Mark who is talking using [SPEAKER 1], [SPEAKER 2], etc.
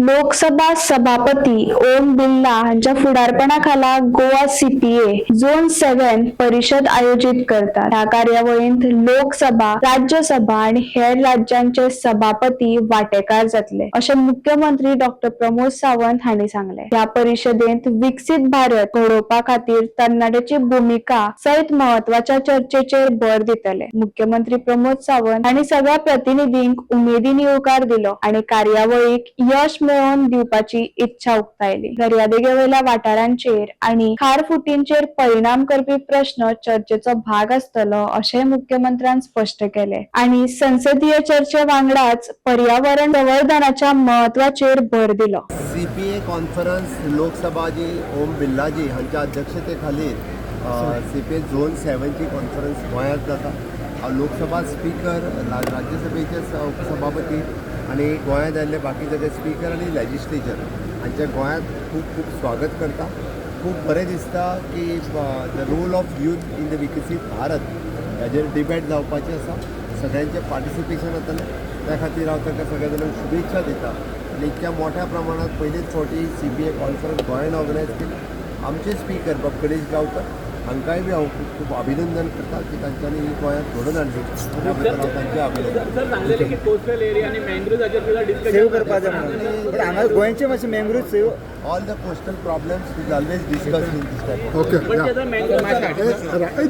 [SPEAKER 1] लोकसभा सभापती ओम बिर्ला यांच्या पुढारपणाखाला Goa CPA zone 7 परिषद आयोजित करतात. या कार्यावळीत लोकसभा, राज्यसभा आणि हेर राज्यांचे सभापती वांटेकार जातले, अशें मुख्यमंत्री डॉ. प्रमोद सावंत हांणी सांगले. या परिषदेत विकसित भारत घडोवपा खातीर तरणाट्याची भूमिका सयत महत्वाच्या चर्चेचेर भर दितले. मुख्यमंत्री प्रमोद सावंत हांणी सगळ्या प्रतिनिधींक उमेदीन येवकार दिलो आणि कार्यावळीक यश मेळोवन दिवपाची इच्छा उक्तायली. दर्यादेगेवयल्या वाठारांचेर आणि खारफुटींचेर परिणाम करपी प्रश्न चर्चेचो भाग आसतलो अशें मुख्यमंत्र्यान स्पश्ट केले आणि संसदीय चर्चे वांगडाच पर्यावरण संवर्धनाच्या महत्वाचेर भर दिलो.
[SPEAKER 2] सीपीए कॉन्फरन्स लोकसभा जी ओम बिर्लाजी हांच्या अध्यक्षतेखाली सीपीए झोन 7 ची कॉन्फरन्स गोंयांत जाता. लोकसभा स्पीकर, राज्यसभेचे सभापती आणि गोंयांत आयिल्ले बाकी सगळे स्पीकर आणि लेजिस्लेचर हांचे गोंयांत खूब खूब स्वागत करता. खूब बरें दिसता की the role of youth in the विकसीत भारत हाजेर डिबेट जावपाचें आसा. सगळ्यांचें पार्टिसिपेशन जातलें, त्या खातीर हांव ताका सगळ्या जाणांक शुभेच्छा दिता. आणि इतक्या मोठ्या प्रमाणात पयलीच फावटी सीपीए कॉन्फरन्स गोंयांत ऑर्गनायज केली. आमचे स्पीकर बाब गणेश गांवकर हांकांय बी हांव खूब खूब अभिनंदन करता की तांच्यांनी ही गोंयांत घडोवन हाडली. त्या बद्दल हांव तांचें अभिनंदन.
[SPEAKER 3] सर सांगलेलें की कोस्टल एरिया आणि मँग्रोव्ह हाचेर सुद्धा
[SPEAKER 4] सेव
[SPEAKER 3] डिस्कशन
[SPEAKER 4] करपाचें म्हणून पण हांगा गोंयचे मातशे mangrove save
[SPEAKER 2] All the coastal problems is always discussed in this type of.
[SPEAKER 5] Okay.
[SPEAKER 3] पण
[SPEAKER 5] Yeah.
[SPEAKER 3] त्याचा मँग्रोव्ह